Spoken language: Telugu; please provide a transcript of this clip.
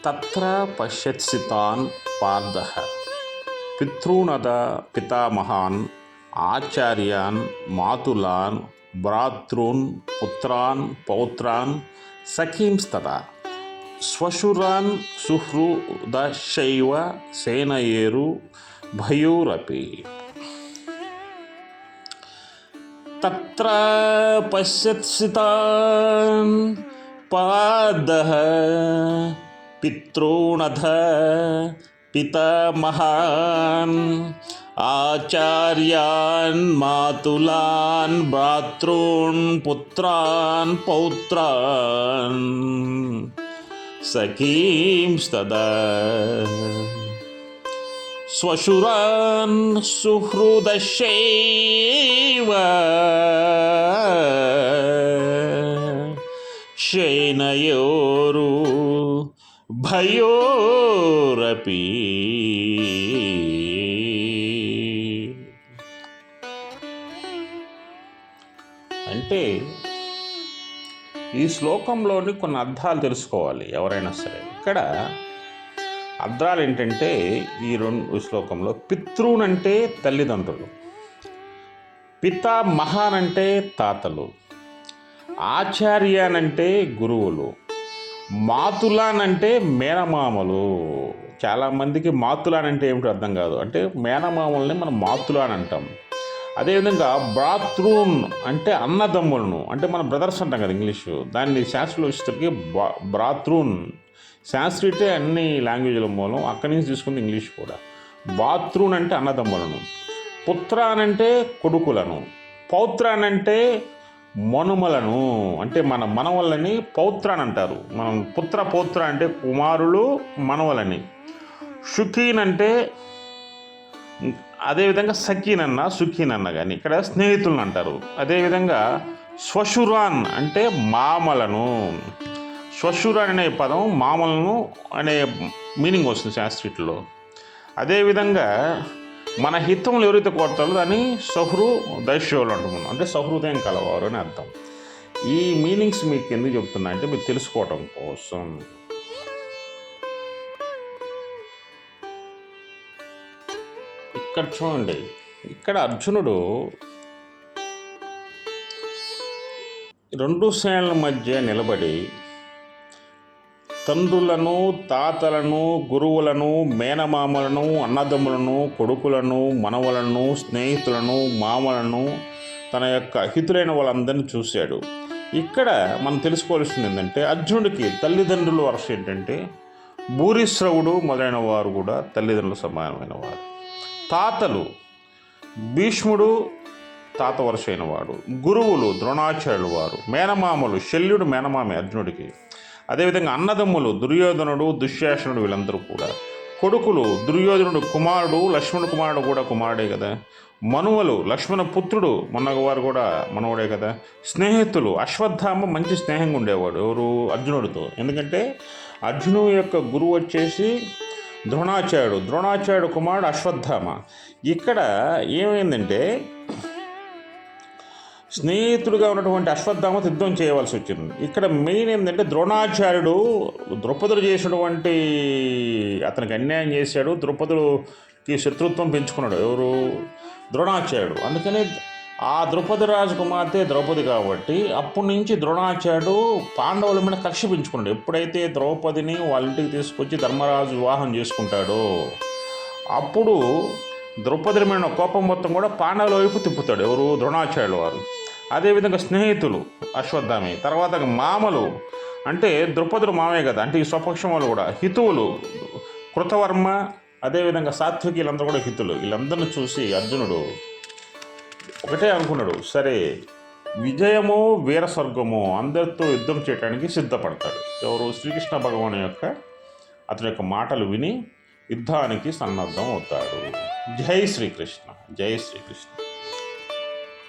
తత్ర పశ్యత్సితాన్ పార్థః పితॄనద పితామహాన్ ఆచార్యాన్ మాతులాన్ భ్రాతॄన్ పుత్రాన్ పౌత్రాన్ సఖీంస్తదా శ్వశురాన్ సుహృదశైవ సేనయేరు భయోరపి. తత్ర పశ్యత్సితాన్ పార్థః పితॄనధ పితామహాన్ ఆచార్యాన్ మాతులాన్ భ్రాతॄన్ పుత్రాన్ పౌత్రాన్ సఖీంస్తదా శ్వశురాన్ సుహృదశైవ శయనయోరు భయోరపి. అంటే ఈ శ్లోకంలోని కొన్ని అర్థాలు తెలుసుకోవాలి ఎవరైనా సరే. ఇక్కడ అర్థాలు ఏంటంటే ఈ శ్లోకంలో పితృన్ అంటే తల్లిదండ్రులు, పితామహాన్ అంటే తాతలు, ఆచార్యాన్ అంటే గురువులు, మాతులాన్ అంటే మేనమామలు. చాలామందికి మాతులాన్ అంటే ఏమిటో అర్థం కాదు. అంటే మేనమామల్ని మనం మాతులాన్ అంటాం. అదేవిధంగా భ్రాతృన్ అంటే అన్నదమ్ములను, అంటే మన బ్రదర్స్ అంటాం కదా ఇంగ్లీషు, దాన్ని శాస్త్రంలో వచ్చేసరికి భ్రాతృన్. శాస్త్రీటే అన్ని లాంగ్వేజ్ల మూలం, అక్కడి నుంచి తీసుకుంది ఇంగ్లీష్ కూడా. భ్రాతృన్ అంటే అన్నదమ్ములను, పుత్రాన్ అంటే కొడుకులను, పౌత్రాన్ అంటే మనుమలను, అంటే మన మనవలని పౌత్రాన్ అంటారు. మనం పౌత్ర అంటే కుమారులు మనవలని. షుకీన్ అంటే అదేవిధంగా సఖీనన్న సుఖీనన్న కానీ ఇక్కడ స్నేహితులను అంటారు. అదేవిధంగా శ్వశురాన్ అంటే మామలను. శ్వశురాన్ అనే పదం మామలను అనే మీనింగ్ వస్తుంది శాస్త్రీట్లో. అదేవిధంగా మన హితములు ఎవరైతే కోరుతారో దాన్ని సహృదయులు అంటున్నాం, అంటే సహృదయం కలవారు అని అర్థం. ఈ మీనింగ్స్ మీకు ఎందుకు చెప్తున్నా అంటే మీరు తెలుసుకోవటం కోసం. ఇక్కడ చూడండి, ఇక్కడ అర్జునుడు రెండు సేనల మధ్య నిలబడి తండ్రులను, తాతలను, గురువులను, మేనమామలను, అన్నదమ్ములను, కొడుకులను, మనవలను, స్నేహితులను, మామలను, తన యొక్క హితులైన వాళ్ళందరినీ చూశాడు. ఇక్కడ మనం తెలుసుకోవాల్సింది ఏంటంటే అర్జునుడికి తల్లిదండ్రుల వరుస ఏంటంటే భూరిశ్రవుడు మొదలైన వారు కూడా తల్లిదండ్రులు సమానమైన వారు. తాతలు భీష్ముడు తాత వరుస అయిన వాడు, గురువులు ద్రోణాచార్యులు వారు, మేనమామలు శల్యుడు మేనమామే అర్జునుడికి. అదేవిధంగా అన్నదమ్ములు దుర్యోధనుడు, దుశ్శాసనుడు వీళ్ళందరూ కూడా. కొడుకులు దుర్యోధనుడు కుమారుడు, లక్ష్మణ కుమారుడు కూడా కుమారుడే కదా. మనువలు లక్ష్మణ పుత్రుడు మొన్నవారు కూడా మనవడే కదా. స్నేహితులు అశ్వత్థామ మంచి స్నేహంగా ఉండేవాడు ఎవరు అర్జునుడితో. ఎందుకంటే అర్జునుడు యొక్క గురువు వచ్చేసి ద్రోణాచార్యుడు కుమారుడు అశ్వత్థామ. ఇక్కడ ఏమైందంటే స్నేహితుడుగా ఉన్నటువంటి అశ్వత్థామతో యుద్ధం చేయవలసి వచ్చింది. ఇక్కడ మెయిన్ ఏంటంటే ద్రోణాచార్యుడు ద్రౌపదుడు చేసినటువంటి అతనికి అన్యాయం చేశాడు, ద్రౌపదుడికి శత్రుత్వం పెంచుకున్నాడు ఎవరు ద్రోణాచార్యుడు. అందుకని ఆ ద్రౌపది రాజకుమార్తె ద్రౌపది కాబట్టి అప్పటి నుంచి ద్రోణాచార్యుడు పాండవుల మీద కక్ష పెంచుకున్నాడు. ఎప్పుడైతే ద్రౌపదిని వాళ్ళ ఇంటికి తీసుకొచ్చి ధర్మరాజు వివాహం చేసుకుంటాడో అప్పుడు ద్రౌపది మీద కోపం మొత్తం కూడా పాండవుల వైపు తిప్పుతాడు ఎవరు ద్రోణాచార్యులు వారు. అదేవిధంగా స్నేహితులు అశ్వత్థామి, తర్వాత మామలు అంటే ద్రౌపదుడు మామే కదా, అంటే ఈ స్వపక్షం వాళ్ళు కూడా. హితువులు కృతవర్మ, అదేవిధంగా సాత్వికి, వీళ్ళందరూ కూడా హితులు. వీళ్ళందరినీ చూసి అర్జునుడు ఒకటే అనుకున్నాడు, సరే విజయము వీర స్వర్గము అందరితో యుద్ధం చేయడానికి సిద్ధపడతాడు ఎవరు శ్రీకృష్ణ భగవాను యొక్క అతని యొక్క మాటలు విని యుద్ధానికి సన్నద్ధం అవుతాడు. జై శ్రీకృష్ణ, జై శ్రీకృష్ణ.